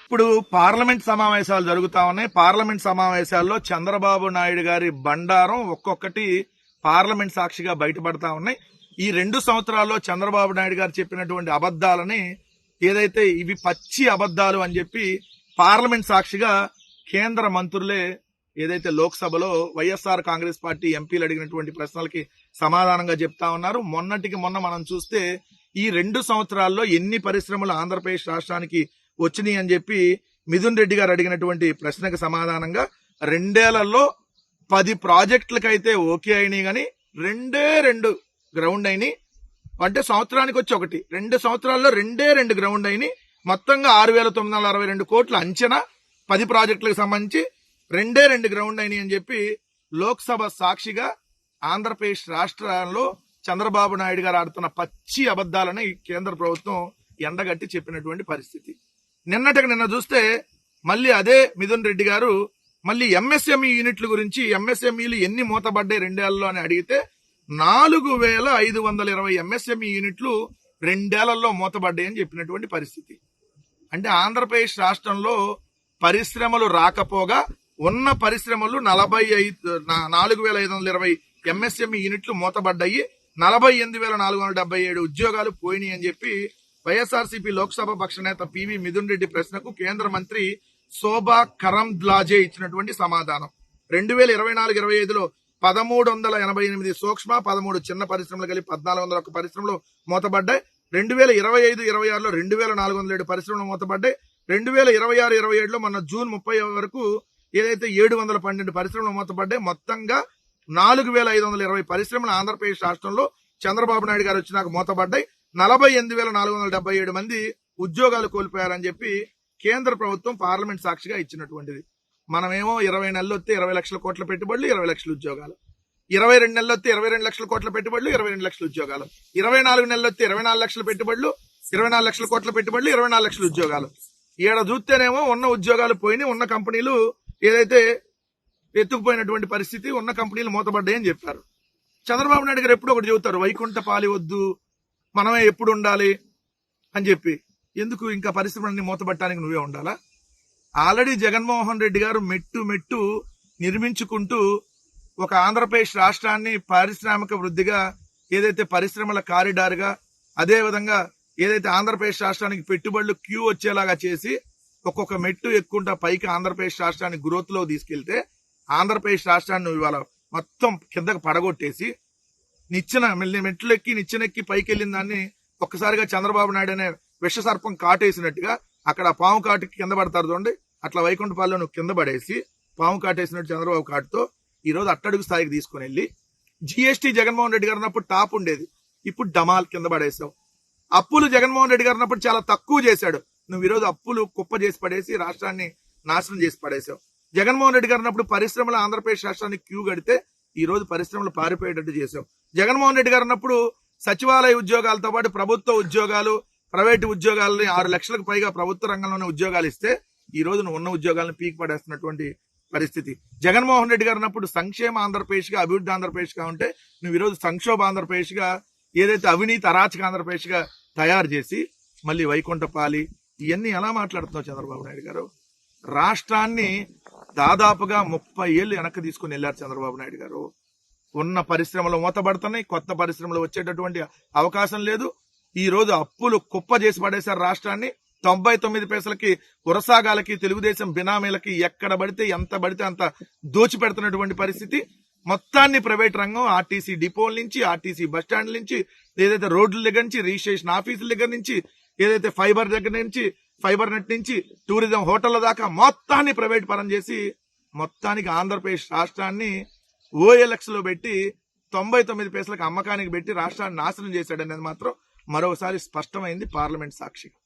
ఇప్పుడు పార్లమెంట్ సమావేశాలు జరుగుతా ఉన్నాయి. పార్లమెంట్ సమావేశాల్లో చంద్రబాబు నాయుడు గారి బండారం ఒక్కొక్కటి పార్లమెంట్ సాక్షిగా బయటపడతా ఉన్నాయి. ఈ 2 సంవత్సరాల్లో చంద్రబాబు నాయుడు గారు చెప్పినటువంటి అబద్దాలని ఏదైతే ఇవి పచ్చి అబద్దాలు అని చెప్పి పార్లమెంట్ సాక్షిగా కేంద్ర మంత్రులే ఏదైతే లోక్సభలో వైఎస్ఆర్ కాంగ్రెస్ పార్టీ ఎంపీలు అడిగినటువంటి ప్రశ్నలకి సమాధానంగా చెప్తా ఉన్నారు. మొన్నటికి మొన్న మనం చూస్తే ఈ 2 సంవత్సరాల్లో ఎన్ని పరిశ్రమలు ఆంధ్రప్రదేశ్ రాష్ట్రానికి వచ్చినాయి అని చెప్పి మిథున్ రెడ్డి గారు అడిగినటువంటి ప్రశ్నకు సమాధానంగా 2 ఏళ్లలో 10 ప్రాజెక్టులకైతే ఓకే అయినాయి కానీ 2 గ్రౌండ్ అయినాయి. అంటే సంవత్సరానికి వచ్చి ఒకటి, 2 సంవత్సరాల్లో 2 గ్రౌండ్ అయినాయి. మొత్తంగా 6,962 కోట్ల అంచనా 10 ప్రాజెక్టులకు సంబంధించి 2 గ్రౌండ్ అయినాయి అని చెప్పి లోక్సభ సాక్షిగా ఆంధ్రప్రదేశ్ రాష్ట్రంలో చంద్రబాబు నాయుడు గారు ఆడుతున్న పచ్చి అబద్దాలని కేంద్ర ప్రభుత్వం ఎండగట్టి చెప్పినటువంటి పరిస్థితి. నిన్న చూస్తే మళ్ళీ అదే మిథున్ రెడ్డి గారు మళ్ళీ ఎంఎస్ఎంఈ యూనిట్ల గురించి ఎంఎస్ఎంఈలు ఎన్ని మూతబడ్డాయి 2 ఏళ్లలో అని అడిగితే 4,520 ఎంఎస్ఎంఈ యూనిట్లు 2 ఏళ్లలో మూతబడ్డాయి అని చెప్పినటువంటి పరిస్థితి. అంటే ఆంధ్రప్రదేశ్ రాష్ట్రంలో పరిశ్రమలు రాకపోగా ఉన్న పరిశ్రమలు 4,520 ఎంఎస్ఎంఈ యూనిట్లు మూతబడ్డాయి, 48,477 ఉద్యోగాలు పోయినాయి అని చెప్పి వైఎస్ఆర్సీపీ లోక్సభ పక్ష నేత పివి మిథున్ రెడ్డి ప్రశ్నకు కేంద్ర మంత్రి శోభా కరంద్లాజే ఇచ్చినటువంటి సమాధానం. 2024-25లో 1,388 సూక్ష్మ, 13 చిన్న పరిశ్రమలు కలిపి 1,401 పరిశ్రమలు మూతబడ్డాయి. 2025-26లో 2,407 పరిశ్రమలు మూతబడ్డాయి. 2026-27లో మొన్న జూన్ 30 వరకు ఏదైతే 712 పరిశ్రమలు మూతబడ్డాయి. మొత్తంగా 4,520 పరిశ్రమలు ఆంధ్రప్రదేశ్ రాష్ట్రంలో చంద్రబాబు నాయుడు గారు వచ్చినాక మూతబడ్డాయి. 48,477 మంది ఉద్యోగాలు కోల్పోయారని చెప్పి కేంద్ర ప్రభుత్వం పార్లమెంట్ సాక్షిగా ఇచ్చినటువంటిది. మనమేమో 20 నెలలు వస్తే 20 లక్షల కోట్ల పెట్టుబడులు, 20 లక్షల ఉద్యోగాలు, 22 నెలలు వస్తే 22 లక్షల కోట్ల పెట్టుబడులు, 22 లక్షల ఉద్యోగాలు, 24 నెలలు వస్తే 24 లక్షల పెట్టుబడులు, 24 లక్షల కోట్ల పెట్టుబడులు, 24 లక్షల ఉద్యోగాలు. ఈడ చూస్తేనేమో ఉన్న ఉద్యోగాలు పోయినాయి, ఉన్న కంపెనీలు ఏదైతే ఎత్తుకుపోయినటువంటి పరిస్థితి, ఉన్న కంపెనీలు మూతబడ్డాయని చెప్పారు. చంద్రబాబు నాయుడు గారు ఎప్పుడు ఒకటి చెబుతారు, వైకుంఠ పాలి వద్దు, మనమే ఎప్పుడు ఉండాలి అని చెప్పి. ఎందుకు ఇంకా పరిశ్రమలన్నీ మూతబట్టడానికి నువ్వే ఉండాలా? ఆల్రెడీ జగన్మోహన్ రెడ్డి గారు మెట్టు నిర్మించుకుంటూ ఒక ఆంధ్రప్రదేశ్ రాష్ట్రాన్ని పారిశ్రామిక వృద్ధిగా ఏదైతే పరిశ్రమల కారిడార్ గా, అదే విధంగా ఏదైతే ఆంధ్రప్రదేశ్ రాష్ట్రానికి పెట్టుబడులు క్యూ వచ్చేలాగా చేసి ఒక్కొక్క మెట్టు ఎక్కుంటా పైకి ఆంధ్రప్రదేశ్ రాష్ట్రాన్ని గ్రోత్ లో తీసుకెళ్తే ఆంధ్రప్రదేశ్ రాష్ట్రాన్ని ఇవాళ మొత్తం కిందకు పడగొట్టేసి మెట్లెక్కి నిచ్చెనెక్కి పైకి వెళ్ళిన దాన్ని ఒక్కసారిగా చంద్రబాబు నాయుడు అనే విషసర్పం కాటేసినట్టుగా అక్కడ పాము కాటుకి కింద పడతారు చూడండి, అట్లా వైకుంఠపాలలో నువ్వు కింద పడేసి పాము కాటేసినట్టు చంద్రబాబు కాటుతో ఈ రోజు అట్టడుగు స్థాయికి తీసుకుని వెళ్ళి జిఎస్టీ జగన్మోహన్ రెడ్డి గారు ఉన్నప్పుడు టాప్ ఉండేది, ఇప్పుడు డమాల్ కింద పడేసావు. అప్పులు జగన్మోహన్ రెడ్డి గారు ఉన్నప్పుడు చాలా తక్కువ చేశాడు, నువ్వు ఈ రోజు అప్పులు కుప్ప చేసి పడేసి రాష్ట్రాన్ని నాశనం చేసి పడేసావు. జగన్మోహన్ రెడ్డి గారు ఉన్నప్పుడు పరిశ్రమలు ఆంధ్రప్రదేశ్ రాష్ట్రానికి క్యూ కడితే ఈ రోజు పరిశ్రమలు పారిపోయేటట్టు చేశావు. జగన్మోహన్ రెడ్డి గారు ఉన్నప్పుడు సచివాలయ ఉద్యోగాలతో పాటు ప్రభుత్వ ఉద్యోగాలు, ప్రైవేటు ఉద్యోగాలని 6 లక్షలకు పైగా ప్రభుత్వ రంగంలోనే ఉద్యోగాలు ఇస్తే ఈ రోజు నువ్వు ఉన్న ఉద్యోగాలను పీకి పడేస్తున్నటువంటి పరిస్థితి. జగన్మోహన్ రెడ్డి గారు ఉన్నప్పుడు సంక్షేమ ఆంధ్రప్రదేశ్ గా, అభివృద్ధి ఆంధ్రప్రదేశ్ గా ఉంటే నువ్వు ఈ రోజు సంక్షోభ ఆంధ్రప్రదేశ్ గా, ఏదైతే అవినీతి అరాచక ఆంధ్రప్రదేశ్ గా తయారు చేసి మళ్ళీ వైకుంఠపాలి ఇవన్నీ ఎలా మాట్లాడుతున్నావు చంద్రబాబు నాయుడు గారు? రాష్ట్రాన్ని దాదాపుగా 30 ఏళ్ళు వెనక్కి తీసుకుని వెళ్లారు చంద్రబాబు నాయుడు గారు. ఉన్న పరిశ్రమలు మూతబడుతున్నాయి, కొత్త పరిశ్రమలు వచ్చేటటువంటి అవకాశం లేదు. ఈ రోజు అప్పులు కుప్ప చేసి పడేశారు రాష్ట్రాన్ని. 99 పైసలకి ఉరసాగాలకి, తెలుగుదేశం బినామీలకి ఎక్కడ పడితే ఎంత పడితే అంత దోచిపెడుతున్నటువంటి పరిస్థితి. మొత్తాన్ని ప్రైవేట్ రంగం, ఆర్టీసీ డిపోల నుంచి, ఆర్టీసీ బస్టాండ్ల నుంచి, ఏదైతే రోడ్ల దగ్గర నుంచి, రిజిస్ట్రేషన్ ఆఫీసుల దగ్గర నుంచి, ఏదైతే ఫైబర్ దగ్గర నుంచి, ఫైబర్ నెట్ నుంచి, టూరిజం హోటళ్ల దాకా మొత్తాన్ని ప్రైవేట్ పరం చేసి మొత్తానికి ఆంధ్రప్రదేశ్ రాష్ట్రాన్ని OLX లో పెట్టి 99 పైసలకు అమ్మకానికి పెట్టి రాష్ట్రాన్ని నాశనం చేశాడనేది మాత్రం మరోసారి స్పష్టమైంది పార్లమెంట్ సాక్షిగా.